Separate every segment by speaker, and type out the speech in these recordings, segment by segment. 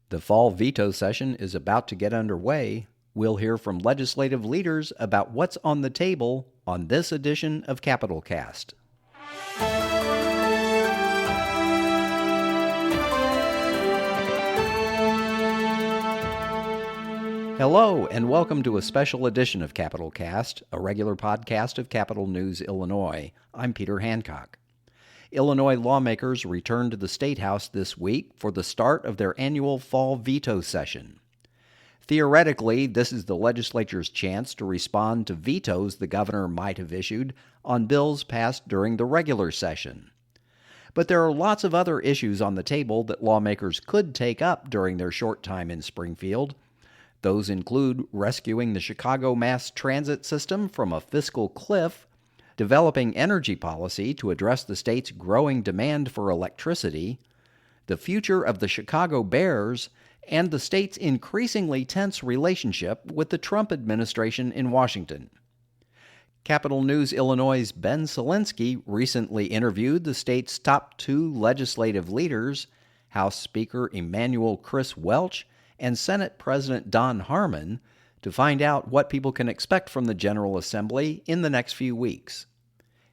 Speaker 1: The fall veto session is about to get underway. We'll hear from legislative leaders about what's on the table on this edition of Capitol Cast. Hello, and welcome to a special edition of Capitol Cast, a regular podcast of Capitol News, Illinois. I'm Peter Hancock. Illinois lawmakers returned to the State House this week for the start of their annual fall veto session. Theoretically, this is the legislature's chance to respond to vetoes the governor might have issued on bills passed during the regular session. But there are lots of other issues on the table that lawmakers could take up during their short time in Springfield. Those include rescuing the Chicago mass transit system from a fiscal cliff, developing energy policy to address the state's growing demand for electricity, the future of the Chicago Bears, and the state's increasingly tense relationship with the Trump administration in Washington. Capitol News Illinois' Ben Szalinski recently interviewed the state's top two legislative leaders, House Speaker Emanuel Welch and Senate President Don Harmon, to find out what people can expect from the General Assembly in the next few weeks.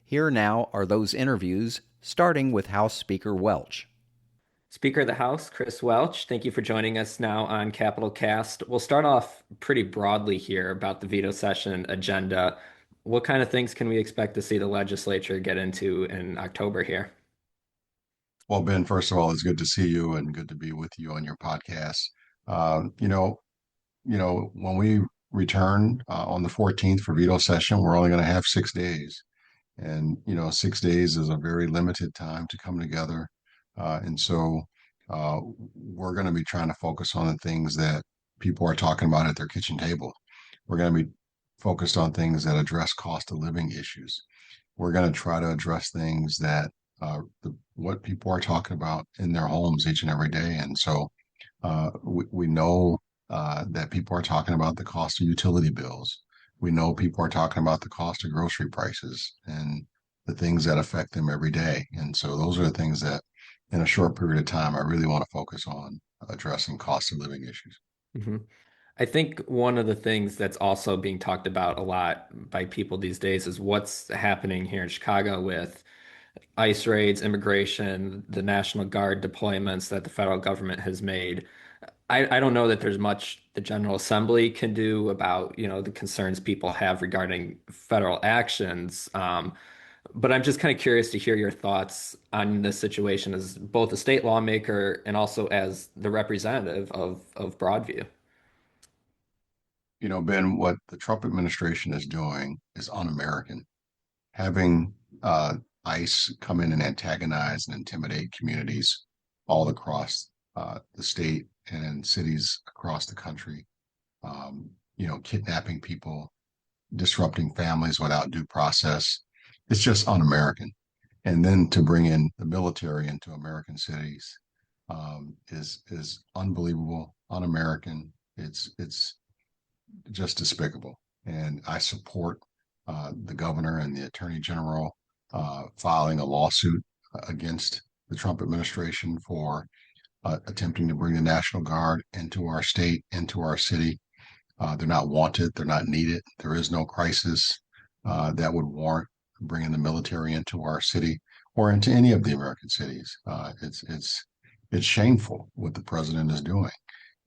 Speaker 1: Here now are those interviews, starting with House Speaker Welch.
Speaker 2: Speaker of the House, Welch, thank you for joining us now on Capitol Cast. We'll start off pretty broadly here about the veto session agenda. What kind of things can we expect to see the legislature get into in October here?
Speaker 3: Well, Ben, first of all, it's good to see you and good to be with you on your podcast. Uh, you know, when we return on the 14th for veto session, we're only going to have 6 days. And, 6 days is a very limited time to come together. And so we're going to be trying to focus on the things that people are talking about at their kitchen table. We're going to be focused on things that address cost of living issues. We're going to try to address things that what people are talking about in their homes each and every day. And so we know that people are talking about the cost of utility bills. We know people are talking about the cost of grocery prices and the things that affect them every day. And so those are the things that in a short period of time, I really want to focus on addressing cost of living issues.
Speaker 2: Mm-hmm. I think one of the things that's also being talked about a lot by people these days is what's happening here in Chicago with ICE raids, immigration, the National Guard deployments that the federal government has made. I don't know that there's much the General Assembly can do about, the concerns people have regarding federal actions. But I'm just kind of curious to hear your thoughts on this situation as both a state lawmaker and also as the representative of Broadview.
Speaker 3: Ben, what the Trump administration is doing is un-American. Having ICE come in and antagonize and intimidate communities all across the state and in cities across the country, kidnapping people, disrupting families without due process. It's just un-American. And then to bring in the military into American cities is unbelievable, un-American. It's just despicable. And I support the governor and the attorney general filing a lawsuit against the Trump administration for attempting to bring the National Guard into our state, into our city. They're not wanted. They're not needed. There is no crisis that would warrant bringing the military into our city or into any of the American cities. It's shameful what the president is doing.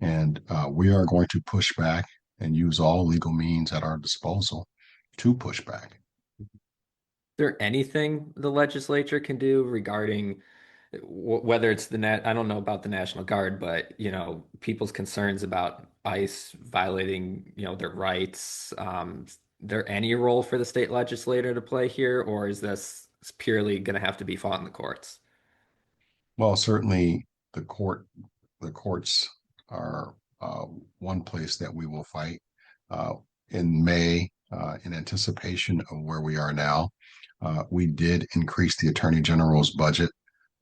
Speaker 3: And we are going to push back and use all legal means at our disposal to push back.
Speaker 2: Is there anything the legislature can do regarding whether it's I don't know about the National Guard, but people's concerns about ICE violating their rights? There any role for the state legislator to play here, or is this purely going to have to be fought in the courts?
Speaker 3: Well, certainly the courts are one place that we will fight. In May, in anticipation of where we are now, we did increase the Attorney General's budget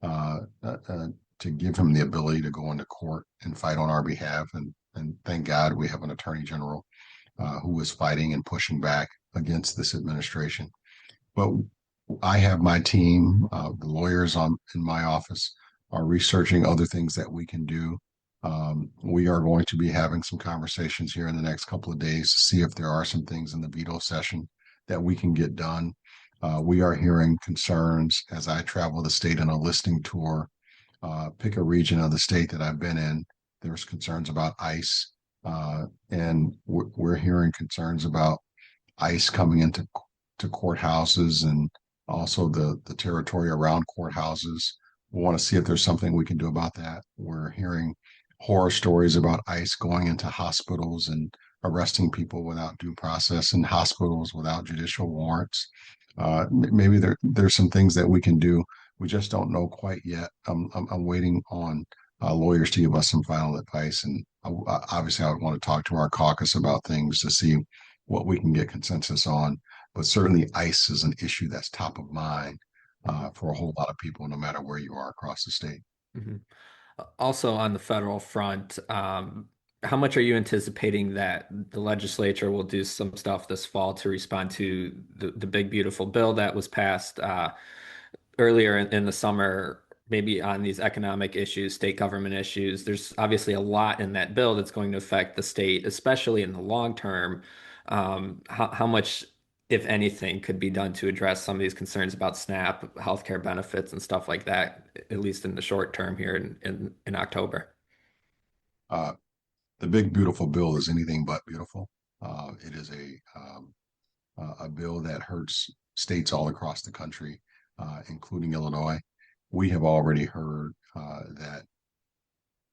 Speaker 3: to give him the ability to go into court and fight on our behalf. And thank God we have an Attorney General who is fighting and pushing back against this administration. But I have my team, the lawyers in my office are researching other things that we can do We are going to be having some conversations here in the next couple of days to see if there are some things in the veto session that we can get done. We are hearing concerns as I travel the state on a listening tour. Pick a region of the state that I've been in. There's concerns about ICE, and we're hearing concerns about ICE coming into courthouses and also the territory around courthouses. We want to see if there's something we can do about that. We're hearing horror stories about ICE going into hospitals and arresting people without due process in hospitals without judicial warrants. Maybe there's some things that we can do. We just don't know quite yet. I'm waiting on lawyers to give us some final advice, and obviously I would want to talk to our caucus about things to see what we can get consensus on. But certainly ICE is an issue that's top of mind for a whole lot of people, no matter where you are across the state.
Speaker 2: Mhm. Also, on the federal front, how much are you anticipating that the legislature will do some stuff this fall to respond to the big, beautiful bill that was passed earlier in the summer, maybe on these economic issues, state government issues? There's obviously a lot in that bill that's going to affect the state, especially in the long term. How much, if anything, could be done to address some of these concerns about SNAP, healthcare benefits, and stuff like that, at least in the short term here in October?
Speaker 3: Uh, the big beautiful bill is anything but beautiful. It is a bill that hurts states all across the country, including Illinois. We have already heard that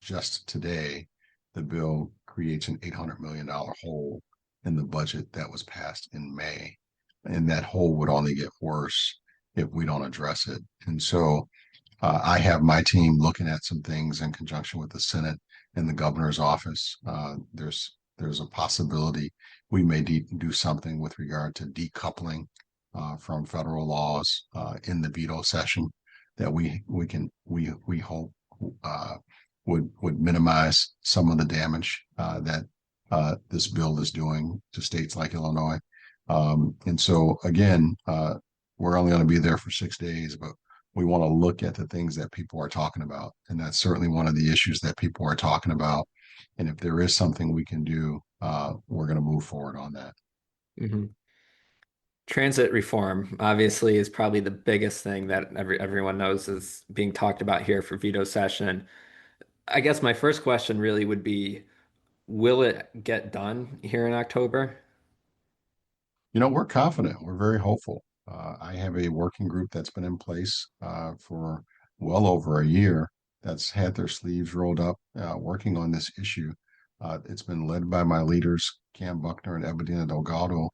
Speaker 3: just today, the bill creates an $800 million hole in the budget that was passed in May. And that hole would only get worse if we don't address it. And so I have my team looking at some things in conjunction with the Senate and the governor's office. There's a possibility we may do something with regard to decoupling from federal laws in the veto session that we hope would minimize some of the damage that this bill is doing to states like Illinois. And so again, we're only going to be there for 6 days, but we want to look at the things that people are talking about. And that's certainly one of the issues that people are talking about. And if there is something we can do, we're going to move forward on that.
Speaker 2: Mhm. Transit reform obviously is probably the biggest thing that everyone knows is being talked about here for veto session. I guess my first question really would be, will it get done here in October?
Speaker 3: We're confident. We're very hopeful. I have a working group that's been in place for well over a year that's had their sleeves rolled up working on this issue. It's been led by my leaders, Cam Buckner and Ebadina Delgado,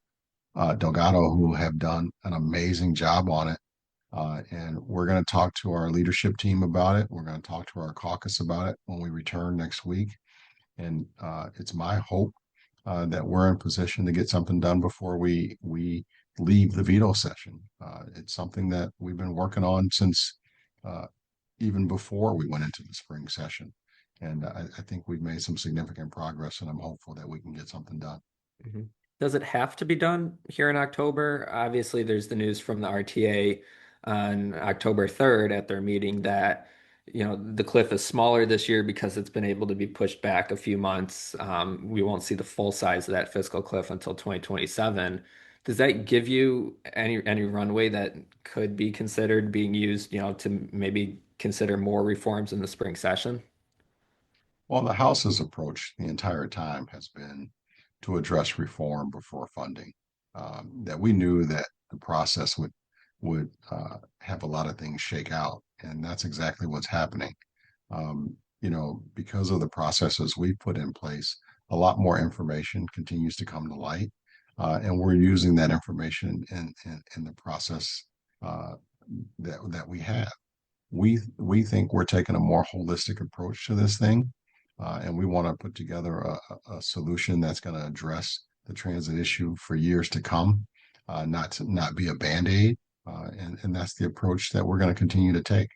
Speaker 3: who have done an amazing job on it. And we're going to talk to our leadership team about it. We're going to talk to our caucus about it when we return next week. And it's my hope that we're in position to get something done before we leave the veto session. It's something that we've been working on since uh, even before we went into the spring session. And I think we've made some significant progress, and I'm hopeful that we can get something done.
Speaker 2: Mhm. Does it have to be done here in October? Obviously, there's the news from the RTA on October 3rd at their meeting that, the cliff is smaller this year because it's been able to be pushed back a few months. We won't see the full size of that fiscal cliff until 2027. Does that give you any runway that could be considered being used, to maybe consider more reforms in the spring session?
Speaker 3: Well, the House's approach the entire time has been to address reform before funding. That we knew that the process would have a lot of things shake out, and that's exactly what's happening. Because of the processes we put in place, a lot more information continues to come to light, and we're using that information in the process uh, that we have. We think we're taking a more holistic approach to this thing, and we want to put together a solution that's going to address the transit issue for years to come, not be a band-aid, and that's the approach that we're going to continue to take.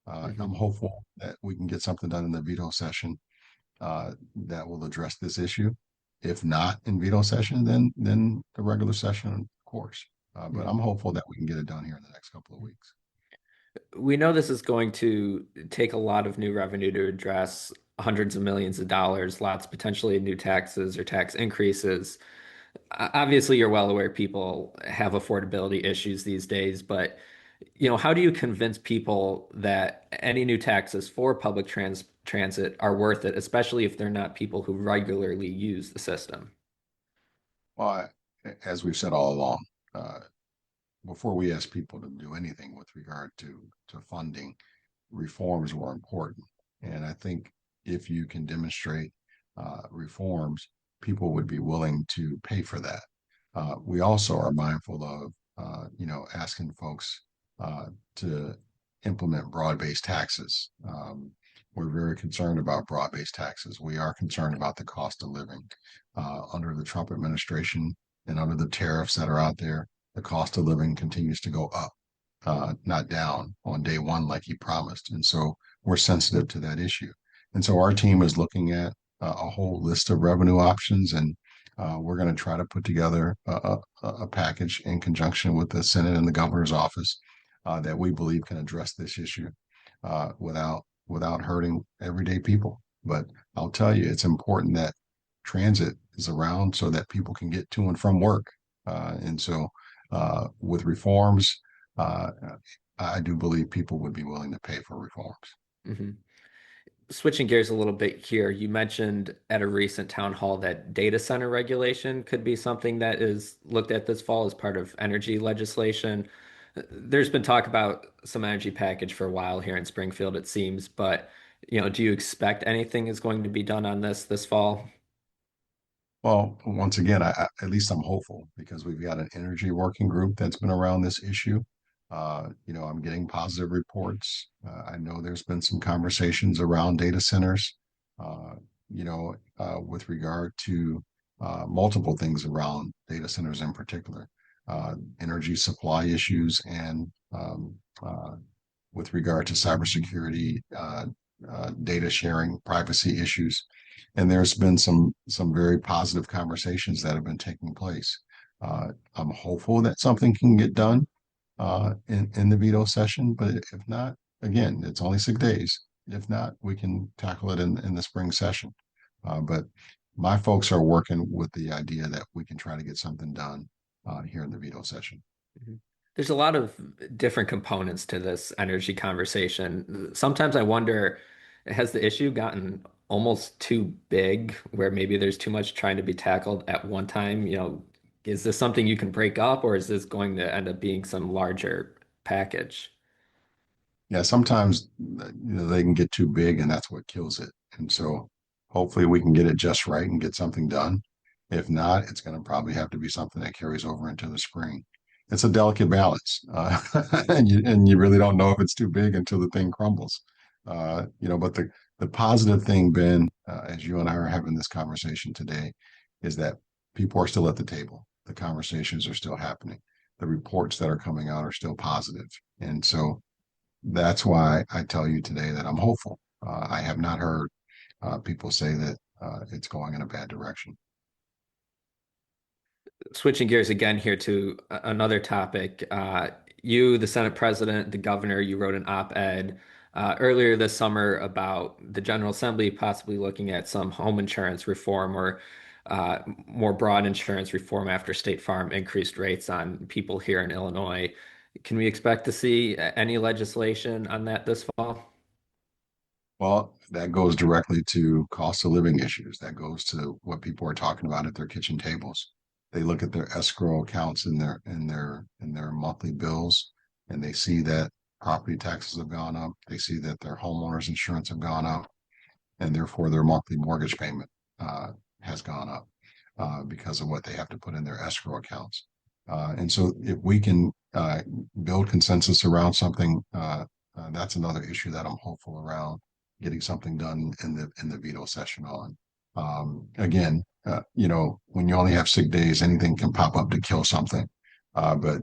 Speaker 3: I'm
Speaker 2: Mhm.
Speaker 3: hopeful that we can get something done in the veto session that will address this issue. If not in veto session, then the regular session, of course. But I'm hopeful that we can get it done here in the next couple of weeks.
Speaker 2: We know this is going to take a lot of new revenue to address. hundreds of millions of dollars, lots potentially new taxes or tax increases. Obviously, you're well aware people have affordability issues these days, but how do you convince people that any new taxes for public transit are worth it, especially if they're not people who regularly use the system?
Speaker 3: Well, as we've said all along, uh, before we ask people to do anything with regard to funding, reforms were important. And I think if you can demonstrate reforms, people would be willing to pay for that. We also are mindful of, asking folks uh, to implement broad-based taxes. We're very concerned about broad-based taxes. We are concerned about the cost of living. Under the Trump administration and under the tariffs that are out there, the cost of living continues to go up, not down on day one like he promised. And so we're sensitive to that issue. And so our team is looking at a whole list of revenue options, and we're going to try to put together a package in conjunction with the Senate and the governor's office that we believe can address this issue without hurting everyday people. But I'll tell you, it's important that transit is around so that people can get to and from work. And so with reforms, uh, I do believe people would be willing to pay for reforms.
Speaker 2: Hmm. Switching gears a little bit here, you mentioned at a recent town hall that data center regulation could be something that is looked at this fall as part of energy legislation. There's been talk about some energy package for a while here in Springfield, it seems, but do you expect anything is going to be done on this fall?
Speaker 3: Well, once again, at least I'm hopeful because we've got an energy working group that's been around this issue. I'm getting positive reports. I know there's been some conversations around data centers, uh, with regard to multiple things around data centers in particular, energy supply issues, and with regard to cybersecurity, data sharing, privacy issues. And there's been some very positive conversations that have been taking place. I'm hopeful that something can get done in the veto session, but if not, again, it's only 6 days. If not, we can tackle it in the spring session. But my folks are working with the idea that we can try to get something done here in the veto session.
Speaker 2: Mhm. There's a lot of different components to this energy conversation. Sometimes I wonder, has the issue gotten almost too big where maybe there's too much trying to be tackled at one time? Is this something you can break up, or is this going to end up being some larger package?
Speaker 3: Yeah, sometimes they can get too big, and that's what kills it. And so, hopefully, we can get it just right and get something done. If not, it's going to probably have to be something that carries over into the spring. It's a delicate balance, and you really don't know if it's too big until the thing crumbles. But the positive thing, Ben, as you and I are having this conversation today, is that people are still at the table. The conversations are still happening. The reports that are coming out are still positive, and so that's why I tell you today that I'm hopeful. I have not heard people say that it's going in a bad direction.
Speaker 2: Switching gears again here to another topic. You, the Senate President, the governor, you wrote an op-ed earlier this summer about the General Assembly possibly looking at some home insurance reform or more broad insurance reform after State Farm increased rates on people here in Illinois. Can we expect to see any legislation on that this fall?
Speaker 3: Well, that goes directly to cost of living issues. That goes to what people are talking about at their kitchen tables. They look at their escrow accounts in their monthly bills, and they see that property taxes have gone up. They see that their homeowners insurance have gone up, and therefore their monthly mortgage payment uh, has gone up because of what they have to put in their escrow accounts. And so, if we can build consensus around something, that's another issue that I'm hopeful around getting something done in the veto session on. Again, when you only have 6 days, anything can pop up to kill something. But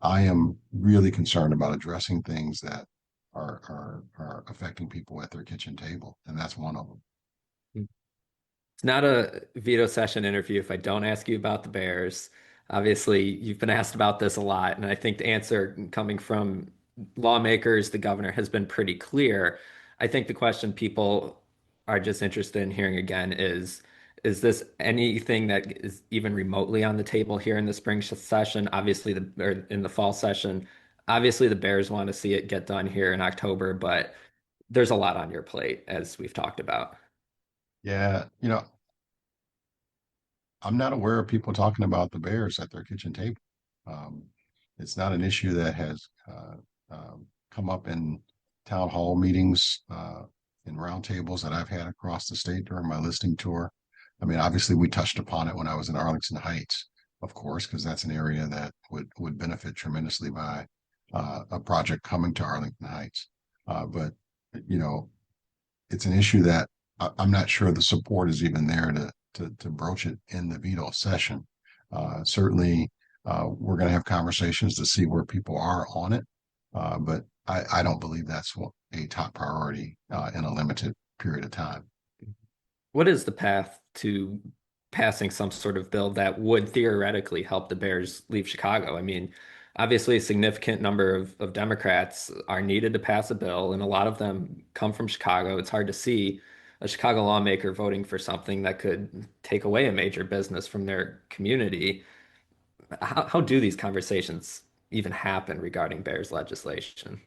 Speaker 3: I am really concerned about addressing things that are affecting people at their kitchen table, and that's one of them.
Speaker 2: It's not a veto session interview if I don't ask you about the Bears. Obviously, you've been asked about this a lot, and I think the answer coming from lawmakers, the governor, has been pretty clear. I think the question people are just interested in hearing again is this anything that is even remotely on the table here in the spring session? Obviously, or in the fall session, obviously the Bears want to see it get done here in October, but there's a lot on your plate, as we've talked about.
Speaker 3: Yeah, I'm not aware of people talking about the Bears at their kitchen table. Um, it's not an issue that has come up in town hall meetings, in roundtables that I've had across the state during my listening tour. I mean, obviously, we touched upon it when I was in Arlington Heights, of course, because that's an area that would benefit tremendously by a project coming to Arlington Heights. But you know, it's an issue that I'm not sure the support is even there to broach it in the veto session. Certainly, we're going to have conversations to see where people are on it, but I don't believe that's a top priority in a limited period of time.
Speaker 2: What is the path to passing some sort of bill that would theoretically help the Bears leave Chicago? I mean, obviously, a significant number of Democrats are needed to pass a bill, and a lot of them come from Chicago. It's hard to see a Chicago lawmaker voting for something that could take away a major business from their community. How do these conversations even happen regarding Bears legislation?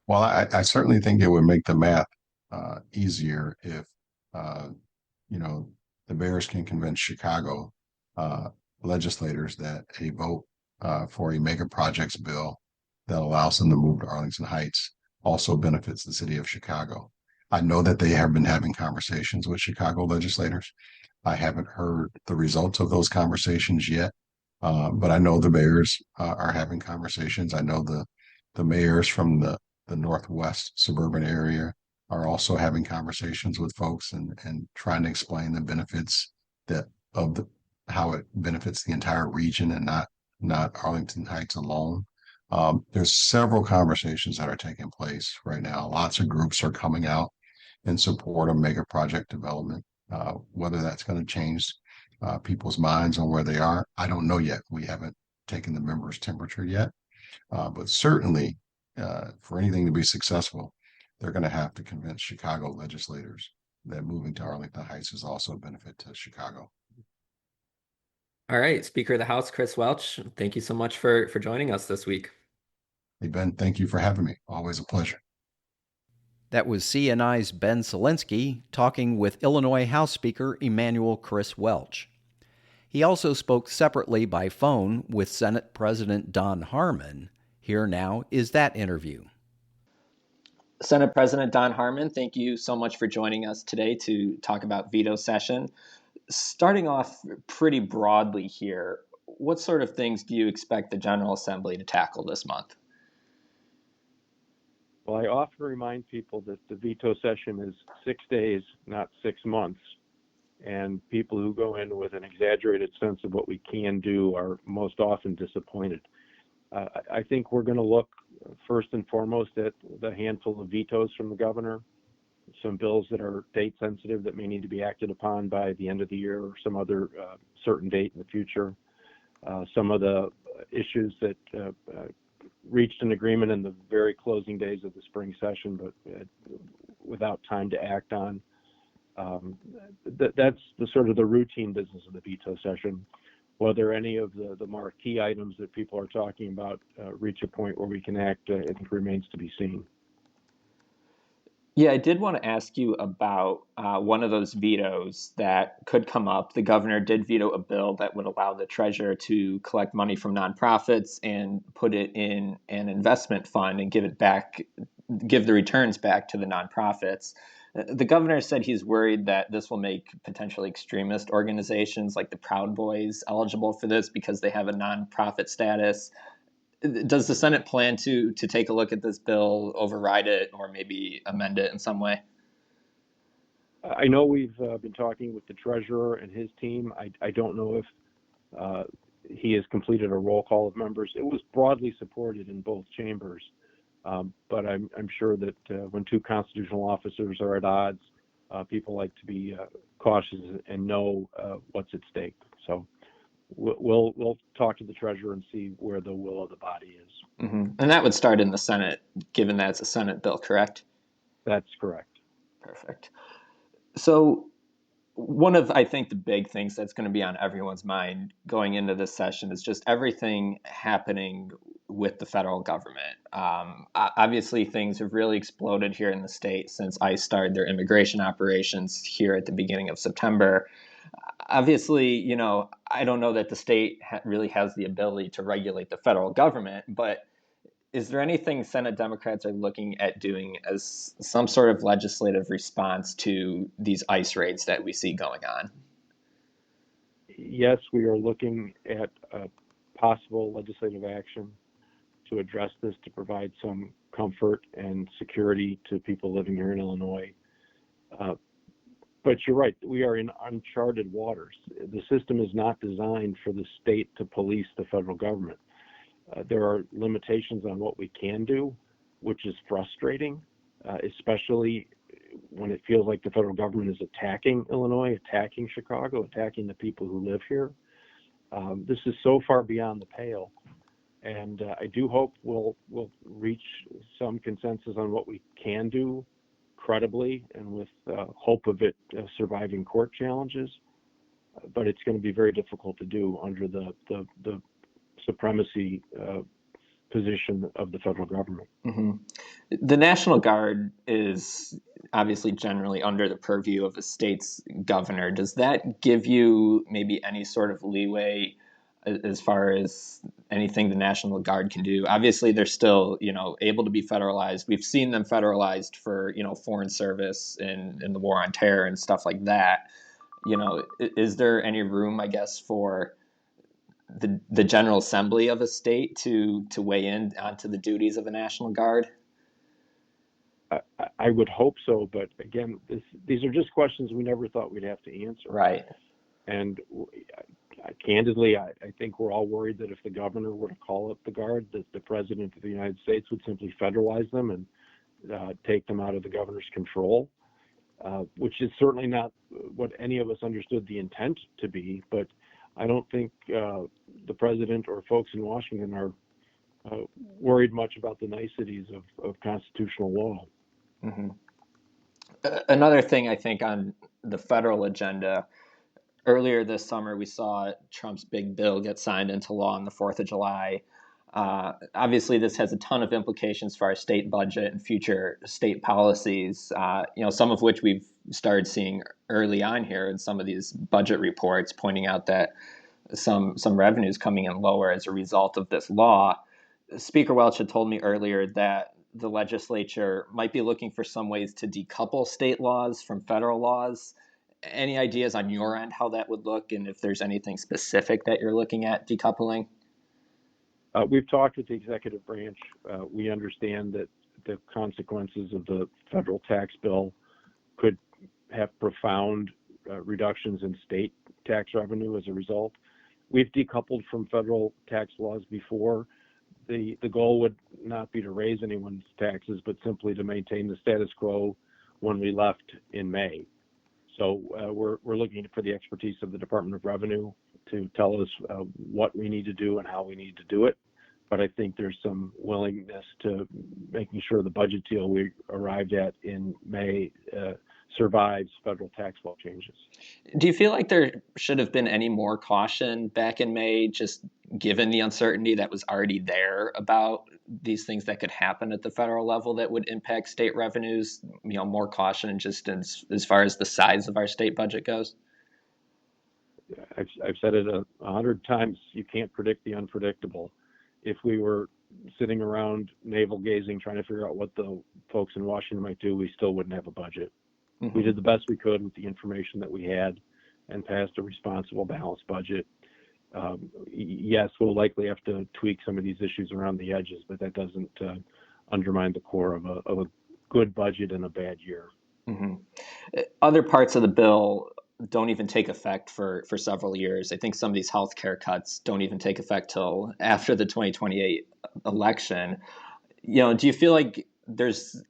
Speaker 3: Well, I certainly think it would make the math easier if uh, you know the Bears can convince Chicago uh, legislators that a vote for a mega projects bill that allows them to move to Arlington Heights also benefits the city of Chicago. I know that they have been having conversations with Chicago legislators. I haven't heard the results of those conversations yet, but I know the Bears are having conversations. I know the mayors from the Northwest suburban area are also having conversations with folks and trying to explain the benefits that of the how it benefits the entire region and not Arlington Heights alone. There's several conversations that are taking place right now. Lots of groups are coming out in support of mega project development. Whether that's going to change people's minds on where they are, I don't know yet. We haven't taken the members' temperature yet, but certainly for anything to be successful, they're going to have to convince Chicago legislators that moving to Arlington Heights is also a benefit to Chicago.
Speaker 2: All right, Speaker of the House, Chris Welch, thank you so much for joining us this week.
Speaker 3: Hey, Ben, thank you for having me. Always a pleasure.
Speaker 1: That was CNI's Ben Szalinski talking with Illinois House Speaker Emanuel Chris Welch. He also spoke separately by phone with Senate President Don Harmon. Here now is that interview.
Speaker 4: Senate President Don Harmon, thank you so much for joining us today to talk about veto session. Starting off pretty broadly here, what sort of things do you expect the General Assembly to tackle this month?
Speaker 5: Well, I often remind people that the veto session is 6 days, not 6 months. And people who go in with an exaggerated sense of what we can do are most often disappointed. I think we're going to look first and foremost at the handful of vetoes from the governor, some bills that are date sensitive that may need to be acted upon by the end of the year or some other certain date in the future. Some of the issues that reached an agreement in the very closing days of the spring session, but without time to act on. That's the sort of the routine business of the veto session. Whether any of the marquee items that people are talking about reach a point where we can act, I think remains to be seen.
Speaker 4: Yeah, I did want to ask you about one of those vetoes that could come up. The governor did veto a bill that would allow the treasurer to collect money from nonprofits and put it in an investment fund and give it back, give the returns back to the nonprofits. The governor said he's worried that this will make potentially extremist organizations like the Proud Boys eligible for this because they have a nonprofit status. Does the Senate plan to take a look at this bill, override it, or maybe amend it in some way?
Speaker 5: I know we've been talking with the treasurer and his team. I don't know if he has completed a roll call of members. It was broadly supported in both chambers, but I'm sure that when two constitutional officers are at odds, people like to be cautious and know what's at stake. So we'll talk to the treasurer and see where the will of the body is.
Speaker 4: Mm-hmm. And that would start in the Senate, given that it's a Senate bill, correct?
Speaker 5: That's correct.
Speaker 4: Perfect. So one of, I think, the big things that's going to be on everyone's mind going into this session is just everything happening with the federal government. Obviously, things have really exploded here in the state since ICE started their immigration operations here at the beginning of September. Obviously, I don't know that the state really has the ability to regulate the federal government, but is there anything Senate Democrats are looking at doing as some sort of legislative response to these ICE raids that we see going on?
Speaker 5: Yes, we are looking at possible legislative action to address this, to provide some comfort and security to people living here in Illinois. But you're right, we are in uncharted waters. The system is not designed for the state to police the federal government. There are limitations on what we can do, which is frustrating, especially when it feels like the federal government is attacking Illinois, attacking Chicago, attacking the people who live here. This is so far beyond the pale, and I do hope we'll reach some consensus on what we can do credibly and with hope of it surviving court challenges. But it's going to be very difficult to do under the supremacy position of the federal government.
Speaker 4: Mm-hmm. The National Guard is obviously generally under the purview of a state's governor. Does that give you maybe any sort of leeway as far as anything the National Guard can do? Obviously, they're still, able to be federalized. We've seen them federalized for, foreign service in the war on terror and stuff like that. Is there any room, I guess, for the General Assembly of a state to weigh in onto the duties of a National Guard?
Speaker 5: I would hope so, but again, these are just questions we never thought we'd have to answer.
Speaker 4: Right.
Speaker 5: And candidly, I think we're all worried that if the governor were to call up the Guard, that the President of the United States would simply federalize them and take them out of the governor's control, which is certainly not what any of us understood the intent to be. But I don't think the president or folks in Washington are worried much about the niceties of constitutional law.
Speaker 4: Mm-hmm. Another thing I think on the federal agenda, earlier this summer we saw Trump's big bill get signed into law on the 4th of July. Obviously, this has a ton of implications for our state budget and future state policies, some of which we've started seeing early on here in some of these budget reports pointing out that some revenues coming in lower as a result of this law. Speaker Welch had told me earlier that the legislature might be looking for some ways to decouple state laws from federal laws. Any ideas on your end how that would look, and if there's anything specific that you're looking at decoupling?
Speaker 5: We've talked with the executive branch. We understand that the consequences of the federal tax bill could have profound reductions in state tax revenue as a result. We've decoupled from federal tax laws before. The goal would not be to raise anyone's taxes, but simply to maintain the status quo when we left in May. So we're looking for the expertise of the Department of Revenue to tell us what we need to do and how we need to do it. But I think there's some willingness to making sure the budget deal we arrived at in May survives federal tax law changes.
Speaker 4: Do you feel like there should have been any more caution back in May, just given the uncertainty that was already there about these things that could happen at the federal level that would impact state revenues? More caution just as far as the size of our state budget goes?
Speaker 5: I've said it 100 times, you can't predict the unpredictable. If we were sitting around navel gazing, trying to figure out what the folks in Washington might do, we still wouldn't have a budget. Mm-hmm. We did the best we could with the information that we had and passed a responsible, balanced budget. Yes, we'll likely have to tweak some of these issues around the edges, but that doesn't undermine the core of a good budget in a bad year.
Speaker 4: Mm-hmm. Other parts of the bill don't even take effect for several years. I think some of these health care cuts don't even take effect till after the 2028 election. Do you feel like there's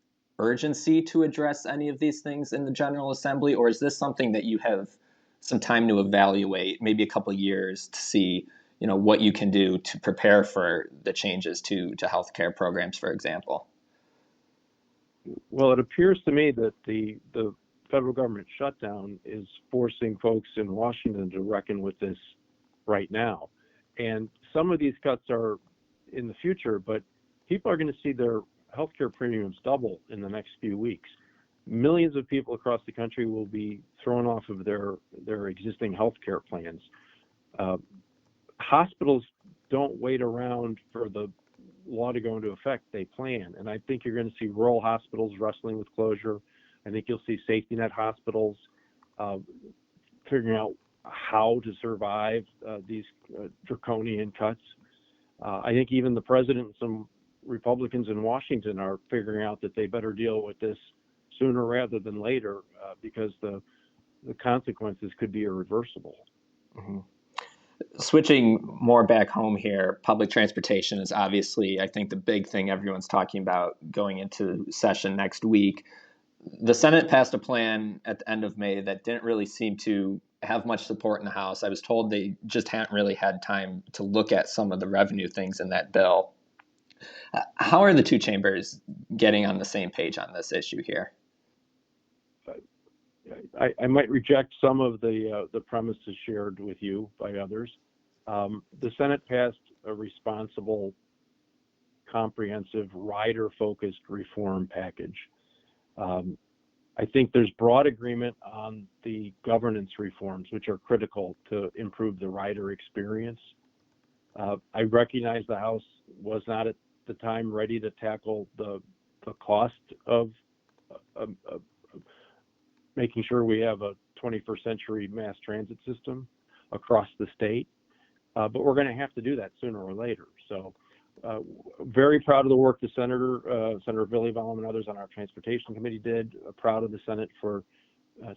Speaker 4: urgency to address any of these things in the General Assembly, or is this something that you have some time to evaluate, maybe a couple of years, to see what you can do to prepare for the changes to healthcare programs, for example?
Speaker 5: Well, it appears to me that the federal government shutdown is forcing folks in Washington to reckon with this right now. And some of these cuts are in the future, but people are going to see their healthcare premiums double in the next few weeks. Millions of people across the country will be thrown off of their existing healthcare plans. Hospitals don't wait around for the law to go into effect, they plan. And I think you're going to see rural hospitals wrestling with closure. I think you'll see safety net hospitals figuring out how to survive these draconian cuts. I think even the president and some Republicans in Washington are figuring out that they better deal with this sooner rather than later because the consequences could be irreversible.
Speaker 4: Mm-hmm. Switching more back home here, public transportation is obviously, I think, the big thing everyone's talking about going into session next week. The Senate passed a plan at the end of May that didn't really seem to have much support in the House. I was told they just hadn't really had time to look at some of the revenue things in that bill. How are the two chambers getting on the same page on this issue here?
Speaker 5: I might reject some of the premises shared with you by others. The Senate passed a responsible, comprehensive, rider-focused reform package. I think there's broad agreement on the governance reforms, which are critical to improve the rider experience. I recognize the House was not at the time ready to tackle the cost of making sure we have a 21st century mass transit system across the state. But we're going to have to do that sooner or later. So very proud of the work the Senator Billy Vollum and others on our Transportation Committee did. Proud of the Senate for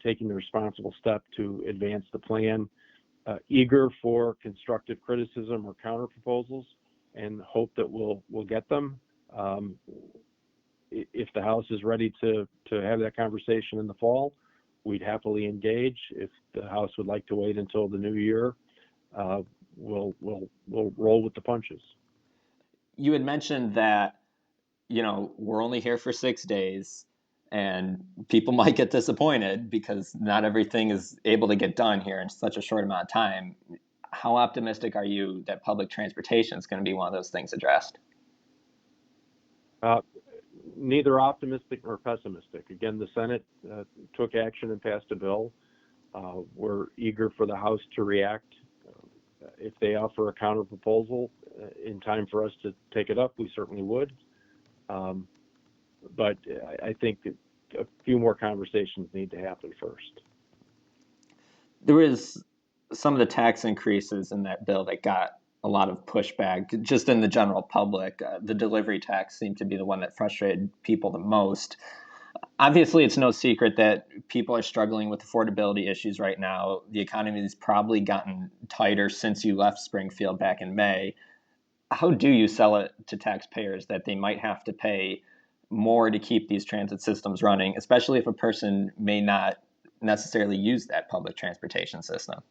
Speaker 5: taking the responsible step to advance the plan. Eager for constructive criticism or counter proposals and hope that we'll get them. If the House is ready to have that conversation in the fall, we'd happily engage. If the House would like to wait until the new year, we'll roll with the punches.
Speaker 4: You had mentioned that, we're only here for 6 days and people might get disappointed because not everything is able to get done here in such a short amount of time. How optimistic are you that public transportation is going to be one of those things addressed?
Speaker 5: Neither optimistic nor pessimistic. Again, the Senate took action and passed a bill. We're eager for the House to react. If they offer a counter proposal in time for us to take it up, we certainly would. But I think a few more conversations need to happen first.
Speaker 4: There was some of the tax increases in that bill that got a lot of pushback just in the general public. The delivery tax seemed to be the one that frustrated people the most. Obviously, it's no secret that people are struggling with affordability issues right now. The economy has probably gotten tighter since you left Springfield back in May. How do you sell it to taxpayers that they might have to pay more to keep these transit systems running, especially if a person may not necessarily use that public transportation system?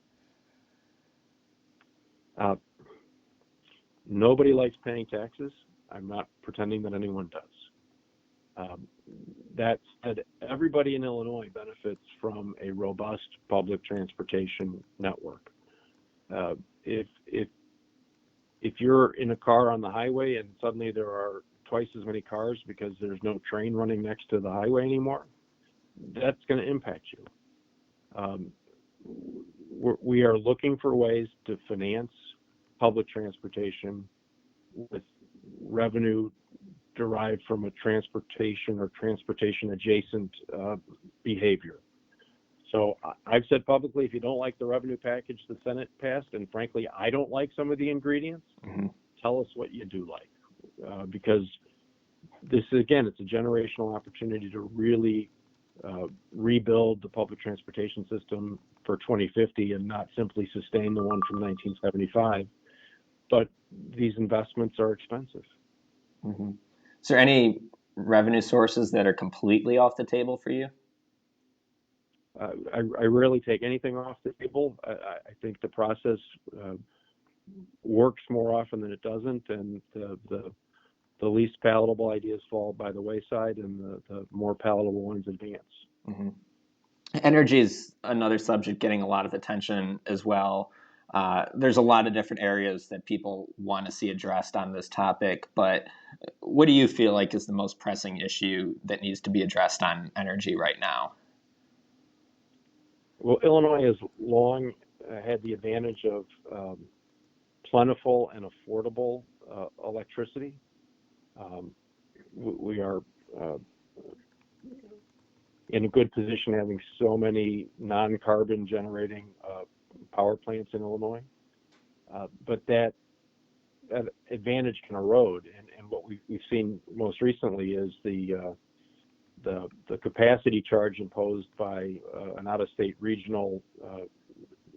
Speaker 5: Nobody likes paying taxes. I'm not pretending that anyone does. That said, everybody in Illinois benefits from a robust public transportation network. If you're in a car on the highway and suddenly there are twice as many cars because there's no train running next to the highway anymore, that's going to impact you. We are looking for ways to finance public transportation with revenue derived from a transportation or transportation adjacent behavior. So I've said publicly, if you don't like the revenue package the Senate passed, and frankly, I don't like some of the ingredients, tell us what you do like. Because this, again, it's a generational opportunity to really rebuild the public transportation system for 2050 and not simply sustain the one from 1975. But these investments are expensive.
Speaker 4: Is there any revenue sources that are completely off the table for you?
Speaker 5: I rarely take anything off the table. I think the process works more often than it doesn't, and the least palatable ideas fall by the wayside, and the more palatable ones advance.
Speaker 4: Energy is another subject getting a lot of attention as well. There's a lot of different areas that people want to see addressed on this topic, but what do you feel like is the most pressing issue that needs to be addressed on energy right now?
Speaker 5: Well, Illinois has long had the advantage of plentiful and affordable electricity. We are in a good position having so many non-carbon generating power plants in Illinois. But that advantage can erode. And what we've seen most recently is the capacity charge imposed by an out-of-state regional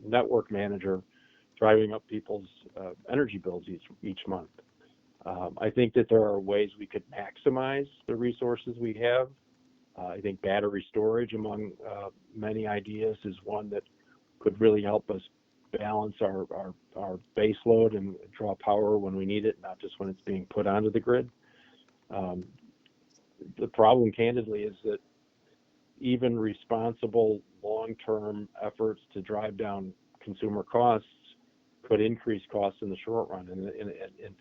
Speaker 5: network manager driving up people's energy bills each month. I think that there are ways we could maximize the resources we have. I think battery storage, among many ideas, is one that could really help us balance our base load and draw power when we need it, not just when it's being put onto the grid. The problem, candidly, is that even responsible long-term efforts to drive down consumer costs could increase costs in the short run. And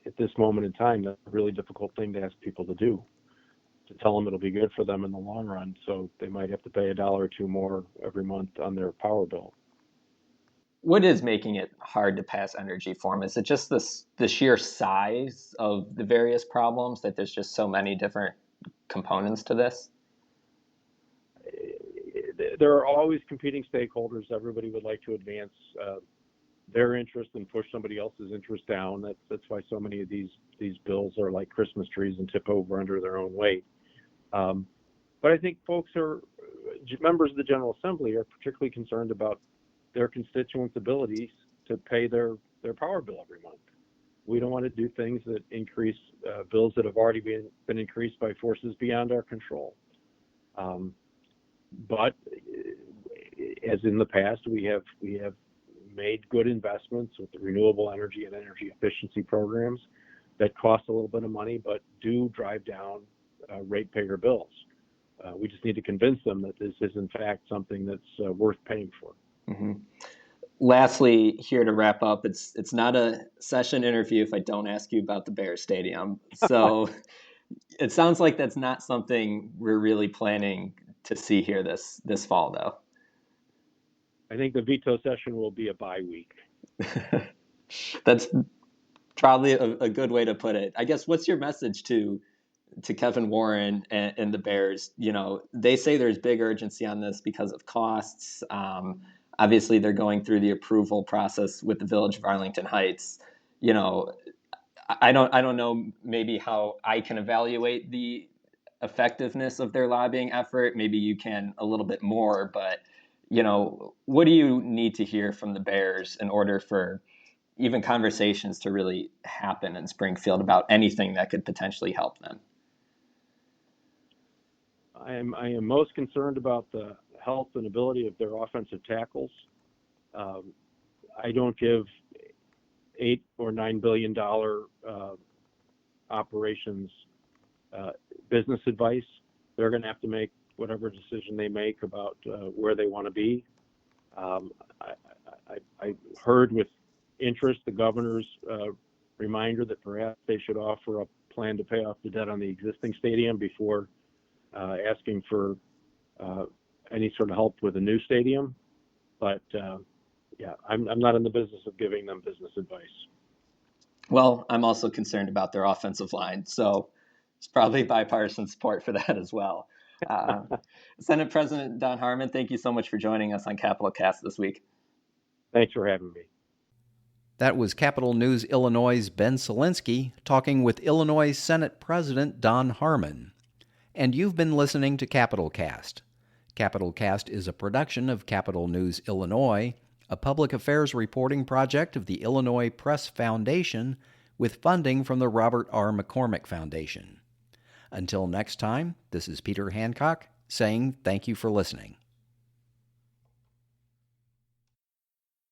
Speaker 5: at this moment in time, that's a really difficult thing to ask people to do, to tell them it'll be good for them in the long run. So they might have to pay $1 or $2 more every month on their power bill.
Speaker 4: What is making it hard to pass energy reform? Is it just the sheer size of the various problems, that there's just so many different components to this?
Speaker 5: There are always competing stakeholders. Everybody would like to advance their interest and push somebody else's interest down. That's why so many of these bills are like Christmas trees and tip over under their own weight. But I think members of the General Assembly are particularly concerned about their constituents' abilities to pay their power bill every month. We don't want to do things that increase bills that have already been increased by forces beyond our control. But as in the past, we have made good investments with the renewable energy and energy efficiency programs that cost a little bit of money, but do drive down ratepayer bills. We just need to convince them that this is in fact something that's worth paying for.
Speaker 4: Mm-hmm. Lastly, here to wrap up, it's not a session interview if I don't ask you about the Bears Stadium. So it sounds like that's not something we're really planning to see here this fall, though.
Speaker 5: I think the veto session will be a bye week.
Speaker 4: That's probably a good way to put it. I guess, what's your message to Kevin Warren and the Bears? You know, they say there's big urgency on this because of costs. Obviously, they're going through the approval process with the Village of Arlington Heights. You know, I don't know maybe how I can evaluate the effectiveness of their lobbying effort. Maybe you can a little bit more, but you know, what do you need to hear from the Bears in order for even conversations to really happen in Springfield about anything that could potentially help them?
Speaker 5: I am most concerned about the health and ability of their offensive tackles. I don't give $8 or $9 billion operations business advice. They're going to have to make whatever decision they make about where they want to be. I heard with interest the governor's reminder that perhaps they should offer a plan to pay off the debt on the existing stadium before asking for any sort of help with a new stadium. But yeah, I'm not in the business of giving them business advice.
Speaker 4: Well, I'm also concerned about their offensive line, so it's probably bipartisan support for that as well. Senate President Don Harmon, thank you so much for joining us on Capitol Cast this week.
Speaker 5: Thanks for having me.
Speaker 1: That was Capital News Illinois' Ben Szalinski talking with Illinois Senate President Don Harmon. And you've been listening to Capitol Cast. Capitol Cast is a production of Capital News Illinois, a public affairs reporting project of the Illinois Press Foundation with funding from the Robert R. McCormick Foundation. Until next time, this is Peter Hancock saying thank you for listening.